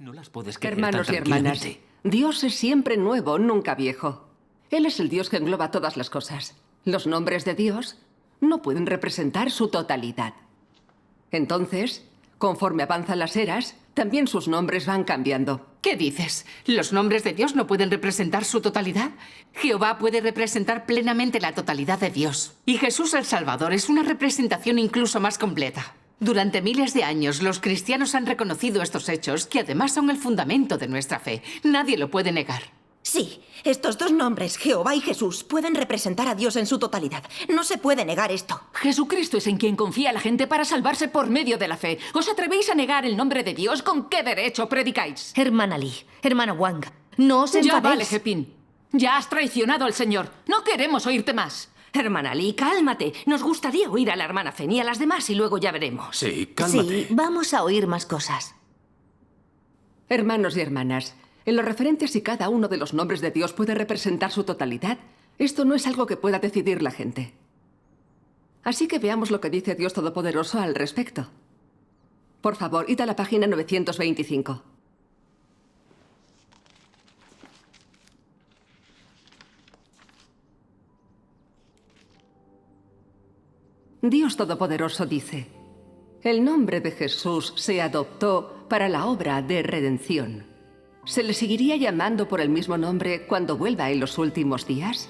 No las puedes creer Hermanos tan y hermanas, tranquilamente. Dios es siempre nuevo, nunca viejo. Él es el Dios que engloba todas las cosas. Los nombres de Dios no pueden representar su totalidad. Entonces, conforme avanzan las eras, también sus nombres van cambiando. ¿Qué dices? ¿Los nombres de Dios no pueden representar su totalidad? Jehová puede representar plenamente la totalidad de Dios. Y Jesús el Salvador es una representación incluso más completa. Durante miles de años, los cristianos han reconocido estos hechos, que además son el fundamento de nuestra fe. Nadie lo puede negar. Sí, estos dos nombres, Jehová y Jesús, pueden representar a Dios en su totalidad. No se puede negar esto. Jesucristo es en quien confía la gente para salvarse por medio de la fe. ¿Os atrevéis a negar el nombre de Dios? ¿Con qué derecho predicáis? Hermana Lee, hermana Wang, no os enfadéis. Ya vale, Hepin. Ya has traicionado al Señor. No queremos oírte más. Hermana Lee, cálmate. Nos gustaría oír a la hermana Fen y a las demás y luego ya veremos. Sí, cálmate. Sí, vamos a oír más cosas. Hermanos y hermanas, en lo referente a si cada uno de los nombres de Dios puede representar su totalidad, esto no es algo que pueda decidir la gente. Así que veamos lo que dice Dios Todopoderoso al respecto. Por favor, id a la página 925. Dios Todopoderoso dice: el nombre de Jesús se adoptó para la obra de redención. ¿Se le seguiría llamando por el mismo nombre cuando vuelva en los últimos días?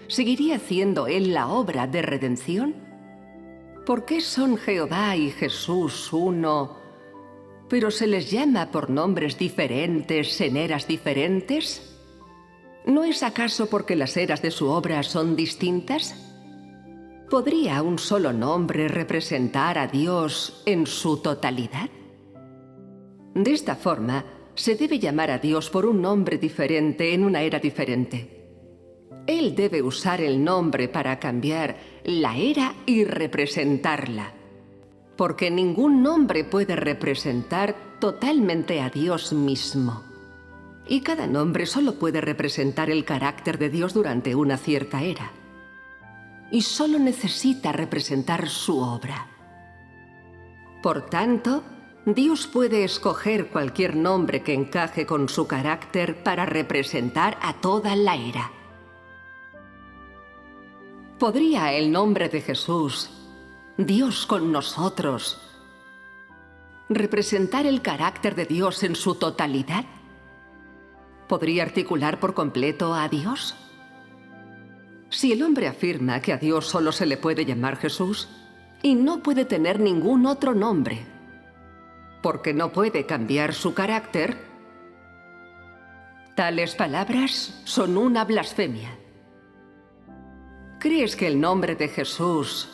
¿Seguiría haciendo él la obra de redención? ¿Por qué son Jehová y Jesús uno, pero se les llama por nombres diferentes en eras diferentes? ¿No es acaso porque las eras de su obra son distintas? ¿Podría un solo nombre representar a Dios en su totalidad? De esta forma, se debe llamar a Dios por un nombre diferente en una era diferente. Él debe usar el nombre para cambiar la era y representarla, porque ningún nombre puede representar totalmente a Dios mismo. Y cada nombre solo puede representar el carácter de Dios durante una cierta era. Y solo necesita representar su obra. Por tanto, Dios puede escoger cualquier nombre que encaje con su carácter para representar a toda la era. ¿Podría el nombre de Jesús, Dios con nosotros, representar el carácter de Dios en su totalidad? ¿Podría articular por completo a Dios? Si el hombre afirma que a Dios solo se le puede llamar Jesús y no puede tener ningún otro nombre, porque no puede cambiar su carácter, tales palabras son una blasfemia. ¿Crees que el nombre de Jesús,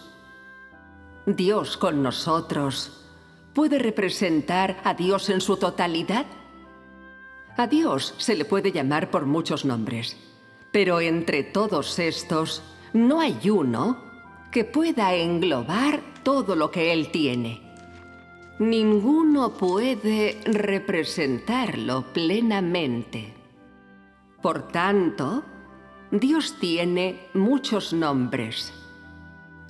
Dios con nosotros, puede representar a Dios en su totalidad? A Dios se le puede llamar por muchos nombres, pero entre todos estos no hay uno que pueda englobar todo lo que Él tiene. Ninguno puede representarlo plenamente. Por tanto, Dios tiene muchos nombres,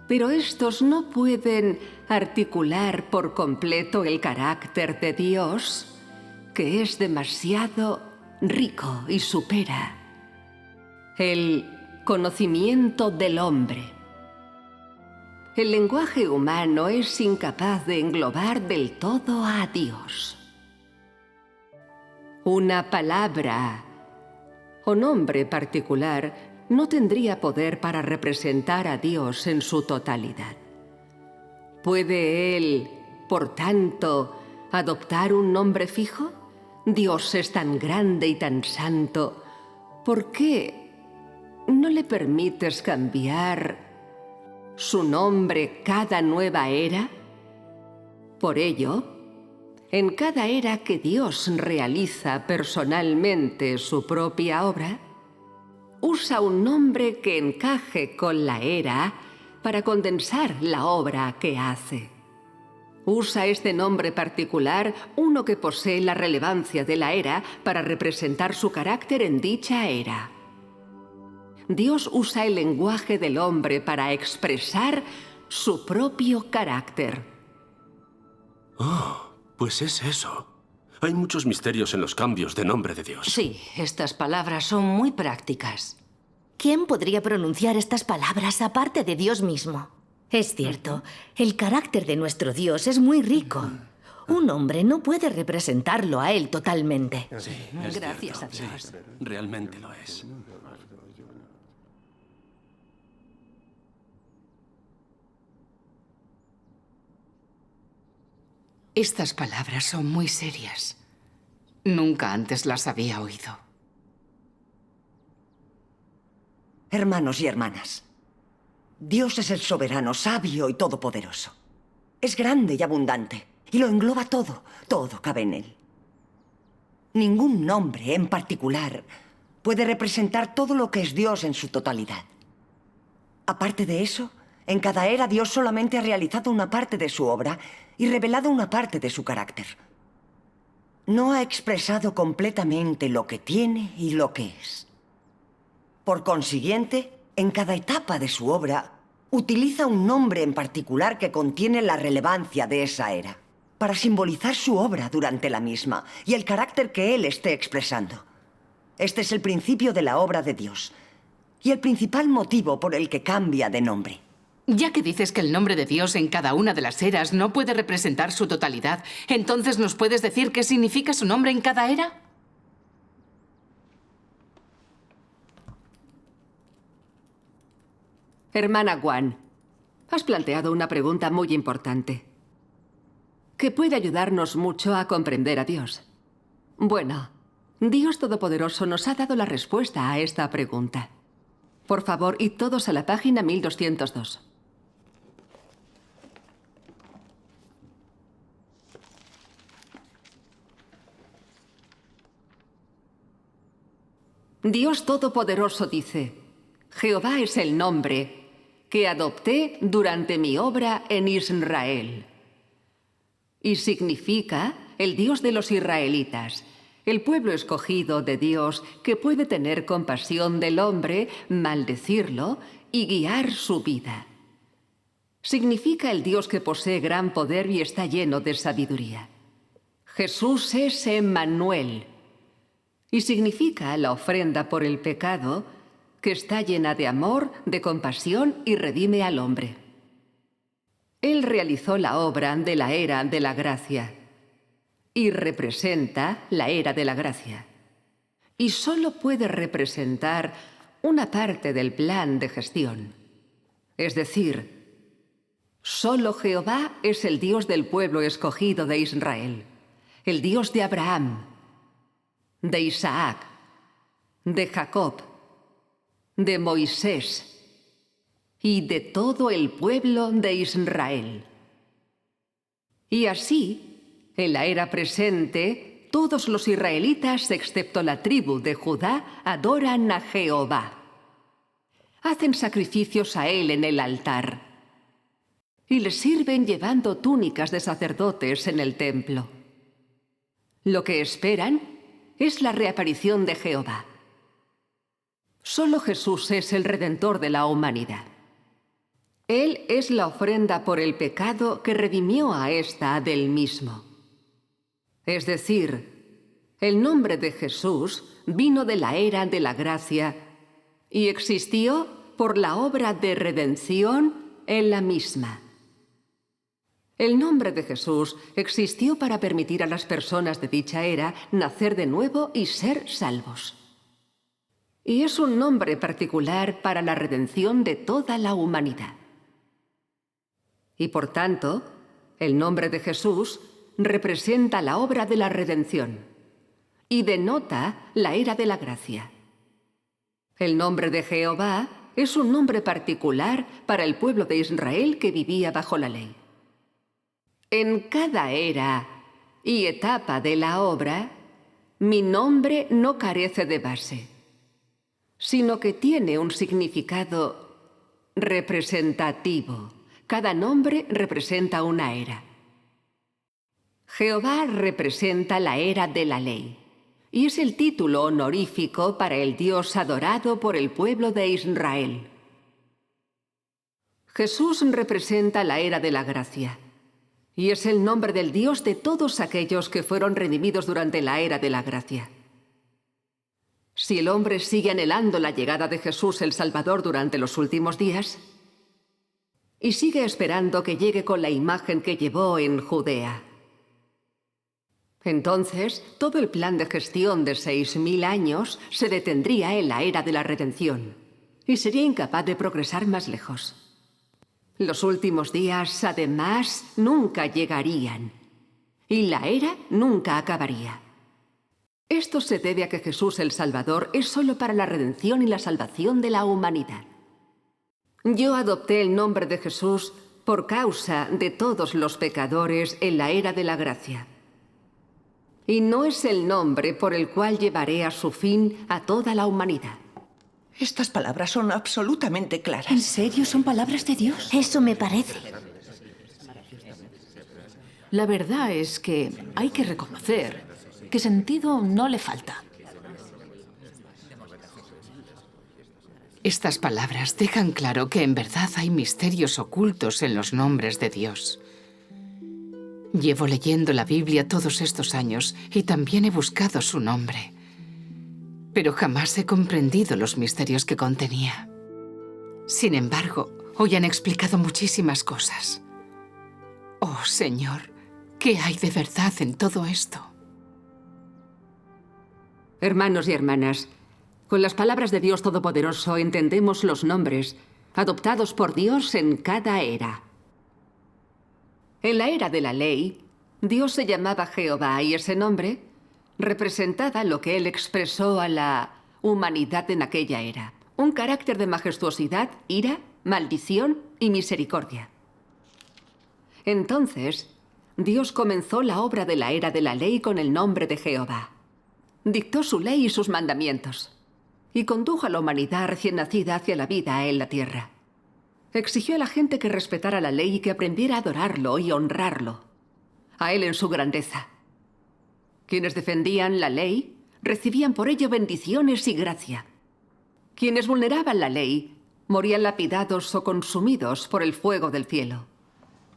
pero estos no pueden articular por completo el carácter de Dios, que es demasiado rico y supera el conocimiento del hombre. El lenguaje humano es incapaz de englobar del todo a Dios. Una palabra o nombre particular no tendría poder para representar a Dios en su totalidad. ¿Puede Él, por tanto, adoptar un nombre fijo? Dios es tan grande y tan santo. ¿Por qué no le permites cambiar su nombre cada nueva era? Por ello, en cada era que Dios realiza personalmente su propia obra, usa un nombre que encaje con la era para condensar la obra que hace. Usa este nombre particular, uno que posee la relevancia de la era, para representar su carácter en dicha era. Dios usa el lenguaje del hombre para expresar su propio carácter. Oh, pues es eso. Hay muchos misterios en los cambios de nombre de Dios. Sí, estas palabras son muy prácticas. ¿Quién podría pronunciar estas palabras aparte de Dios mismo? Es cierto, el carácter de nuestro Dios es muy rico. Un hombre no puede representarlo a él totalmente. Sí, Gracias a Dios. Sí, realmente lo es. Estas palabras son muy serias. Nunca antes las había oído. Hermanos y hermanas, Dios es el soberano, sabio y todopoderoso. Es grande y abundante, y lo engloba todo, todo cabe en él. Ningún nombre en particular puede representar todo lo que es Dios en su totalidad. Aparte de eso, en cada era Dios solamente ha realizado una parte de su obra y revelado una parte de su carácter. No ha expresado completamente lo que tiene y lo que es. Por consiguiente, en cada etapa de su obra, utiliza un nombre en particular que contiene la relevancia de esa era, para simbolizar su obra durante la misma y el carácter que él esté expresando. Este es el principio de la obra de Dios y el principal motivo por el que cambia de nombre. Ya que dices que el nombre de Dios en cada una de las eras no puede representar su totalidad, ¿entonces nos puedes decir qué significa su nombre en cada era? Hermana Guan, has planteado una pregunta muy importante, que puede ayudarnos mucho a comprender a Dios. Bueno, Dios Todopoderoso nos ha dado la respuesta a esta pregunta. Por favor, id todos a la página 1202. Dios Todopoderoso dice: Jehová es el nombre que adopté durante mi obra en Israel. Y significa el Dios de los israelitas, el pueblo escogido de Dios que puede tener compasión del hombre, maldecirlo y guiar su vida. Significa el Dios que posee gran poder y está lleno de sabiduría. Jesús es Emmanuel. Y significa la ofrenda por el pecado, que está llena de amor, de compasión y redime al hombre. Él realizó la obra de la era de la gracia y representa la era de la gracia. Y solo puede representar una parte del plan de gestión. Es decir, solo Jehová es el Dios del pueblo escogido de Israel, el Dios de Abraham, de Isaac, de Jacob, de Moisés y de todo el pueblo de Israel. Y así, en la era presente, todos los israelitas, excepto la tribu de Judá, adoran a Jehová. Hacen sacrificios a él en el altar y le sirven llevando túnicas de sacerdotes en el templo. Lo que esperan es la reaparición de Jehová. Solo Jesús es el Redentor de la humanidad. Él es la ofrenda por el pecado que redimió a ésta del mismo. Es decir, el nombre de Jesús vino de la era de la gracia y existió por la obra de redención en la misma. El nombre de Jesús existió para permitir a las personas de dicha era nacer de nuevo y ser salvos. Y es un nombre particular para la redención de toda la humanidad. Y por tanto, el nombre de Jesús representa la obra de la redención y denota la era de la gracia. El nombre de Jehová es un nombre particular para el pueblo de Israel que vivía bajo la ley. En cada era y etapa de la obra, mi nombre no carece de base, sino que tiene un significado representativo. Cada nombre representa una era. Jehová representa la era de la ley, y es el título honorífico para el Dios adorado por el pueblo de Israel. Jesús representa la era de la gracia, Y es el nombre del Dios de todos aquellos que fueron redimidos durante la era de la gracia. Si el hombre sigue anhelando la llegada de Jesús el Salvador durante los últimos días, y sigue esperando que llegue con la imagen que llevó en Judea, entonces todo el plan de gestión de 6000 años se detendría en la era de la redención y sería incapaz de progresar más lejos. Los últimos días, además, nunca llegarían y la era nunca acabaría. Esto se debe a que Jesús el Salvador es solo para la redención y la salvación de la humanidad. Yo adopté el nombre de Jesús por causa de todos los pecadores en la era de la gracia. Y no es el nombre por el cual llevaré a su fin a toda la humanidad. Estas palabras son absolutamente claras. ¿En serio son palabras de Dios? Eso me parece. La verdad es que hay que reconocer que sentido no le falta. Estas palabras dejan claro que en verdad hay misterios ocultos en los nombres de Dios. Llevo leyendo la Biblia todos estos años y también he buscado su nombre, pero jamás he comprendido los misterios que contenía. Sin embargo, hoy han explicado muchísimas cosas. Oh, Señor, ¿qué hay de verdad en todo esto? Hermanos y hermanas, con las palabras de Dios Todopoderoso entendemos los nombres adoptados por Dios en cada era. En la era de la ley, Dios se llamaba Jehová y ese nombre representaba lo que Él expresó a la humanidad en aquella era. Un carácter de majestuosidad, ira, maldición y misericordia. Entonces, Dios comenzó la obra de la era de la ley con el nombre de Jehová. Dictó su ley y sus mandamientos y condujo a la humanidad recién nacida hacia la vida en la tierra. Exigió a la gente que respetara la ley y que aprendiera a adorarlo y honrarlo, a Él en su grandeza. Quienes defendían la ley recibían por ello bendiciones y gracia. Quienes vulneraban la ley morían lapidados o consumidos por el fuego del cielo.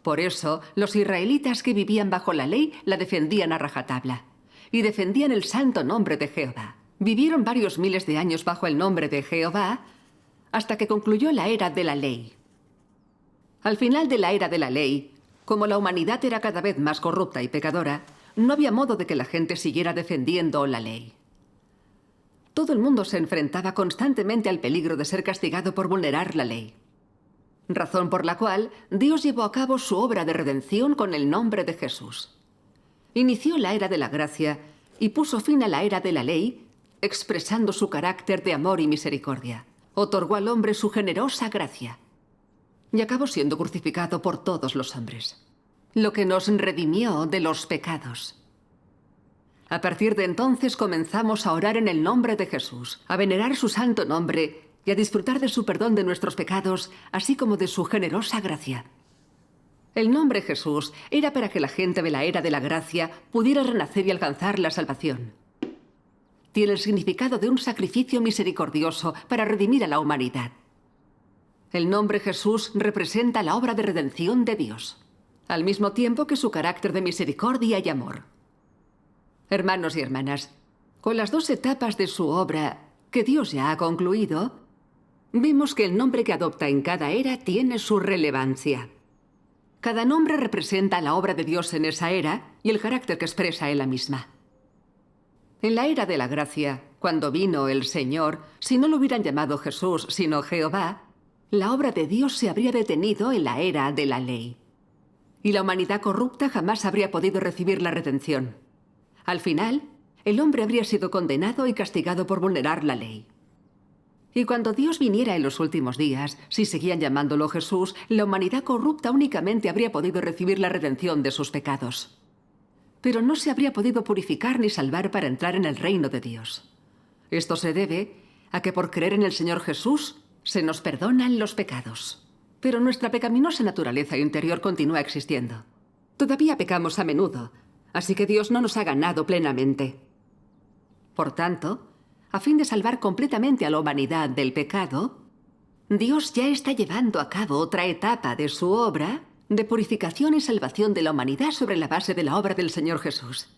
Por eso, los israelitas que vivían bajo la ley la defendían a rajatabla y defendían el santo nombre de Jehová. Vivieron varios miles de años bajo el nombre de Jehová hasta que concluyó la era de la ley. Al final de la era de la ley, como la humanidad era cada vez más corrupta y pecadora, no había modo de que la gente siguiera defendiendo la ley. Todo el mundo se enfrentaba constantemente al peligro de ser castigado por vulnerar la ley. Razón por la cual Dios llevó a cabo su obra de redención con el nombre de Jesús. Inició la era de la gracia y puso fin a la era de la ley, expresando su carácter de amor y misericordia. Otorgó al hombre su generosa gracia y acabó siendo crucificado por todos los hombres, lo que nos redimió de los pecados. A partir de entonces comenzamos a orar en el nombre de Jesús, a venerar su santo nombre y a disfrutar de su perdón de nuestros pecados, así como de su generosa gracia. El nombre Jesús era para que la gente de la era de la gracia pudiera renacer y alcanzar la salvación. Tiene el significado de un sacrificio misericordioso para redimir a la humanidad. El nombre Jesús representa la obra de redención de Dios, al mismo tiempo que su carácter de misericordia y amor. Hermanos y hermanas, con las dos etapas de su obra que Dios ya ha concluido, vemos que el nombre que adopta en cada era tiene su relevancia. Cada nombre representa la obra de Dios en esa era y el carácter que expresa en la misma. En la era de la gracia, cuando vino el Señor, si no lo hubieran llamado Jesús, sino Jehová, la obra de Dios se habría detenido en la era de la ley. Y la humanidad corrupta jamás habría podido recibir la redención. Al final, el hombre habría sido condenado y castigado por vulnerar la ley. Y cuando Dios viniera en los últimos días, si seguían llamándolo Jesús, la humanidad corrupta únicamente habría podido recibir la redención de sus pecados. Pero no se habría podido purificar ni salvar para entrar en el reino de Dios. Esto se debe a que por creer en el Señor Jesús se nos perdonan los pecados. Pero nuestra pecaminosa naturaleza interior continúa existiendo. Todavía pecamos a menudo, así que Dios no nos ha ganado plenamente. Por tanto, a fin de salvar completamente a la humanidad del pecado, Dios ya está llevando a cabo otra etapa de su obra de purificación y salvación de la humanidad sobre la base de la obra del Señor Jesús.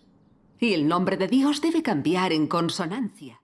Y el nombre de Dios debe cambiar en consonancia.